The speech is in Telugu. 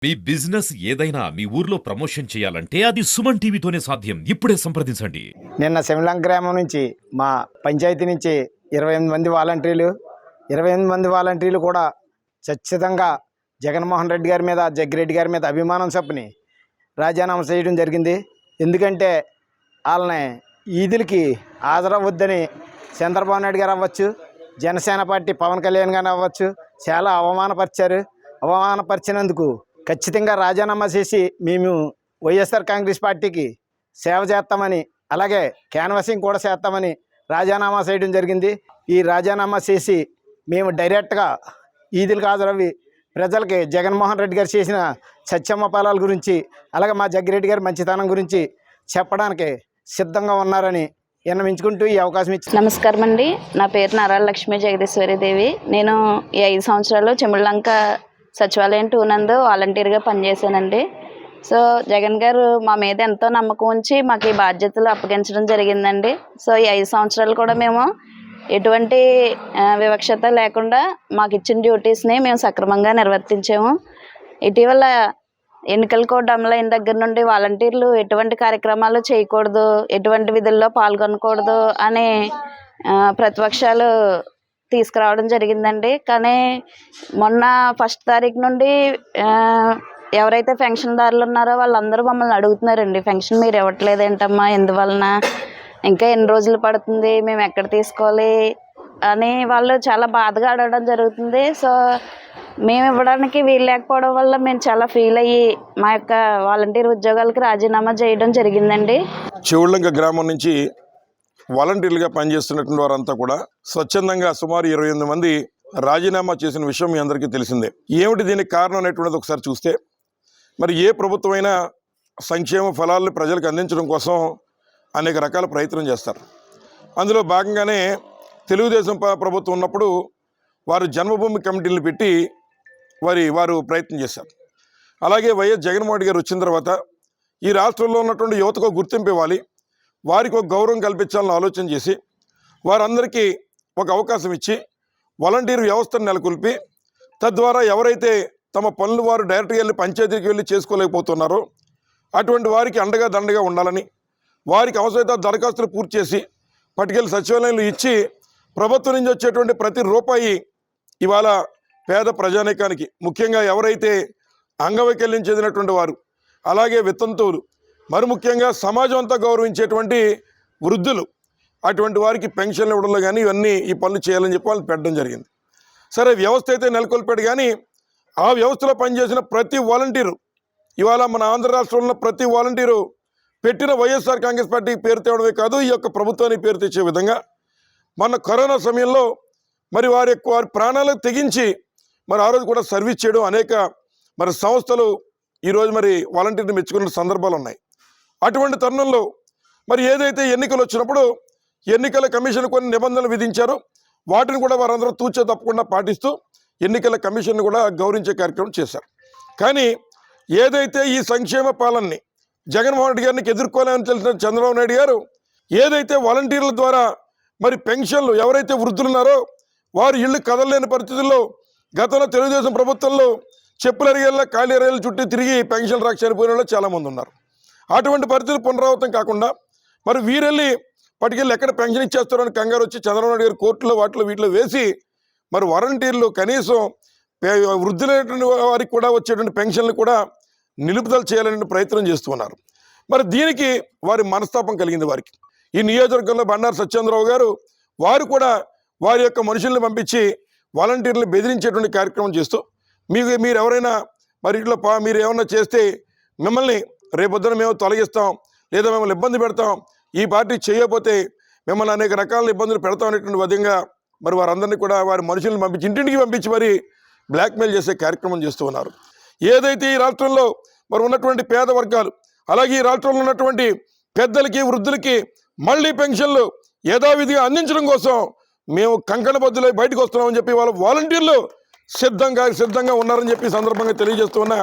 మీ బిజినెస్ ఏదైనా మీ ఊర్లో ప్రమోషన్ చేయాలంటే అది సుమన్ టీవీతోనే సాధ్యం. ఇప్పుడే సంప్రదించండి. నిన్న శిమలం గ్రామం నుంచి మా పంచాయతీ నుంచి 28 మంది వాలంటీర్లు కూడా ఖచ్చితంగా జగన్మోహన్ రెడ్డి గారి మీద జగ్గిరెడ్డి గారి మీద అభిమానం చొప్పుని రాజీనామా చేయడం జరిగింది. ఎందుకంటే వాళ్ళని ఈదులకి హాజరవ్వద్దని చంద్రబాబు నాయుడు గారు అవ్వచ్చు, జనసేన పార్టీ పవన్ కళ్యాణ్ గారు అవ్వచ్చు చాలా అవమానపరిచినందుకు ఖచ్చితంగా రాజీనామా చేసి మేము వైఎస్ఆర్ కాంగ్రెస్ పార్టీకి సేవ చేస్తామని, అలాగే క్యాన్వాసింగ్ కూడా చేస్తామని రాజీనామా చేయడం జరిగింది. ఈ రాజీనామా చేసి మేము డైరెక్ట్గా ఈదులకు హాజరవి ప్రజలకి జగన్మోహన్ రెడ్డి గారు చేసిన సత్యమ్మ పాలన గురించి, అలాగే మా జగ్గిరెడ్డి గారి మంచితనం గురించి చెప్పడానికి సిద్ధంగా ఉన్నారని విన్నవించుకుంటూ ఈ అవకాశం ఇచ్చి నమస్కారం అండి. నా పేరు నారాయణ లక్ష్మీ జగదీశ్వరిదేవి. నేను ఈ 5 సంవత్సరాలు చెముళ్ళంక సచివాలయం 2 నందు వాలంటీర్గా పనిచేశానండి. సో జగన్ గారు మా మీద ఎంతో నమ్మకం ఉంచి మాకు ఈ బాధ్యతలు అప్పగించడం జరిగిందండి. సో ఈ 5 సంవత్సరాలు కూడా మేము ఎటువంటి వివక్షత లేకుండా మాకు ఇచ్చిన డ్యూటీస్ని మేము సక్రమంగా నిర్వర్తించాము. ఇటీవల ఎన్నికల కోడ్ అమలైన దగ్గర నుండి వాలంటీర్లు ఎటువంటి కార్యక్రమాలు చేయకూడదు, ఎటువంటి విధుల్లో పాల్గొనకూడదు అని ప్రతిపక్షాలు తీసుకురావడం జరిగిందండి. కానీ మొన్న 1 తారీఖు నుండి ఎవరైతే పెన్షన్దారులు ఉన్నారో వాళ్ళందరూ మమ్మల్ని అడుగుతున్నారండి, పెన్షన్ మీరు ఇవ్వట్లేదు ఏంటమ్మా, ఎందువలన, ఇంకా ఎన్ని రోజులు పడుతుంది, మేము ఎక్కడ తీసుకోవాలి అని వాళ్ళు చాలా బాధగా అడగడం జరుగుతుంది. సో మేము ఇవ్వడానికి వీలు లేకపోవడం వల్ల మేము చాలా ఫీల్ అయ్యి మా యొక్క వాలంటీర్ ఉద్యోగాలకి రాజీనామా చేయడం జరిగిందండి. చెవుళ్ళంక గ్రామం నుంచి వాలంటీర్లుగా పనిచేస్తున్నటువంటి వారంతా కూడా స్వచ్ఛందంగా సుమారు 28 మంది రాజీనామా చేసిన విషయం మీ అందరికీ తెలిసిందే. ఏమిటి దీనికి కారణం అనేటువంటిది ఒకసారి చూస్తే, మరి ఏ ప్రభుత్వమైనా సంక్షేమ ఫలాలను ప్రజలకు అందించడం కోసం అనేక రకాల ప్రయత్నం చేస్తారు. అందులో భాగంగానే తెలుగుదేశం ప్రభుత్వం ఉన్నప్పుడు వారు జన్మభూమి కమిటీలు పెట్టి వారు ప్రయత్నం చేశారు. అలాగే వైఎస్ జగన్మోహన్ గారు వచ్చిన తర్వాత ఈ రాష్ట్రంలో ఉన్నటువంటి యువతకు గుర్తింపు ఇవ్వాలి, వారికి ఒక గౌరవం కల్పించాలని ఆలోచన చేసి వారందరికీ ఒక అవకాశం ఇచ్చి వాలంటీర్ వ్యవస్థను నెలకొల్పి, తద్వారా ఎవరైతే తమ పనులు వారు డైరెక్ట్గా వెళ్ళి పంచాయతీకి వెళ్ళి చేసుకోలేకపోతున్నారో అటువంటి వారికి అండగా దండగా ఉండాలని, వారికి అవసరమైతే దరఖాస్తులు పూర్తి చేసి పట్టుకెళ్ళి సచివాలయంలో ఇచ్చి ప్రభుత్వం నుంచి వచ్చేటువంటి ప్రతి రూపాయి ఇవాళ పేద ప్రజానీకానికి, ముఖ్యంగా ఎవరైతే అంగవైకల్యం చెందినటువంటి వారు, అలాగే వితంతువులు, మరి ముఖ్యంగా సమాజం అంతా గౌరవించేటువంటి వృద్ధులు, అటువంటి వారికి పెన్షన్లు ఇవ్వడంలో కానీ ఇవన్నీ ఈ పనులు చేయాలని చెప్పి వాళ్ళు పెట్టడం జరిగింది. సరే, వ్యవస్థ అయితే నెలకొల్పాడు, కానీ ఆ వ్యవస్థలో పనిచేసిన ప్రతి వాలంటీరు, ఇవాళ మన ఆంధ్ర రాష్ట్రంలో ప్రతి వాలంటీరు పెట్టిన వైఎస్ఆర్ కాంగ్రెస్ పార్టీ పేరు తేవడమే కాదు, ఈ యొక్క ప్రభుత్వానికి పేరు తెచ్చే విధంగా మన కరోనా సమయంలో మరి వారి ప్రాణాలు తెగించి మరి ఆ రోజు కూడా సర్వీస్ చేయడం, అనేక మరి సంస్థలు ఈరోజు మరి వాలంటీర్ని మెచ్చుకున్న సందర్భాలు ఉన్నాయి. అటువంటి తరుణంలో మరి ఏదైతే ఎన్నికలు వచ్చినప్పుడు ఎన్నికల కమిషన్ కొన్ని నిబంధనలు విధించారో వాటిని కూడా వారందరూ తూచే తప్పకుండా పాటిస్తూ ఎన్నికల కమిషన్ కూడా గౌరవించే కార్యక్రమం చేశారు. కానీ ఏదైతే ఈ సంక్షేమ పాలనని జగన్మోహన్ రెడ్డి గారికి ఎదుర్కోలేమని తెలిసిన చంద్రబాబు నాయుడు గారు ఏదైతే వాలంటీర్ల ద్వారా మరి పెన్షన్లు, ఎవరైతే వృద్ధులున్నారో వారు ఇళ్ళు కదలలేని పరిస్థితుల్లో గతంలో తెలుగుదేశం ప్రభుత్వంలో చెప్పులు అరిగేళ్ళ ఖాళీ అరిగేళ్ళ చుట్టూ తిరిగి పెన్షన్ రాక చనిపోయిన వాళ్ళు చాలామంది ఉన్నారు. అటువంటి పరిస్థితులు పునరావృతం కాకుండా మరి వీరెళ్ళి పట్టుకెళ్ళి ఎక్కడ పెన్షన్ ఇచ్చేస్తారో అని కంగారు వచ్చి చంద్రబాబు నాయుడు గారు కోర్టులో వీటిలో వేసి మరి వాలంటీర్లు కనీసం వృద్ధులైనటువంటి వారికి కూడా వచ్చేటువంటి పెన్షన్లు కూడా నిలుపుదల చేయాలనే ప్రయత్నం చేస్తున్నారు. మరి దీనికి వారి మనస్తాపం కలిగింది వారికి. ఈ నియోజకవర్గంలో బండారు సత్యేంద్రరావు గారు వారు కూడా వారి యొక్క మనుషుల్ని పంపించి వాలంటీర్లు బెదిరించేటువంటి కార్యక్రమం చేస్తూ మీరు ఎవరైనా మరి ఇట్లా మీరు ఏమన్నా చేస్తే మిమ్మల్ని రేపొద్దున మేము తొలగిస్తాం, లేదా మిమ్మల్ని ఇబ్బంది పెడతాం, ఈ పార్టీ చేయకపోతే మిమ్మల్ని అనేక రకాల ఇబ్బందులు పెడతాం అనేటువంటి విధంగా మరి వారందరినీ కూడా వారి మనుషులను పంపించి ఇంటింటికి పంపించి మరి బ్లాక్మెయిల్ చేసే కార్యక్రమం చేస్తూ ఉన్నారు. ఏదైతే ఈ రాష్ట్రంలో మరి ఉన్నటువంటి పేద వర్గాలు, అలాగే ఈ రాష్ట్రంలో ఉన్నటువంటి పెద్దలకి వృద్ధులకి మళ్ళీ పెన్షన్లు యథావిధిగా అందించడం కోసం మేము కంకణబద్దులై బయటకు వస్తున్నామని చెప్పి వాళ్ళ వాలంటీర్లు సిద్ధంగా ఉన్నారని చెప్పి సందర్భంగా తెలియజేస్తూ ఉన్నా.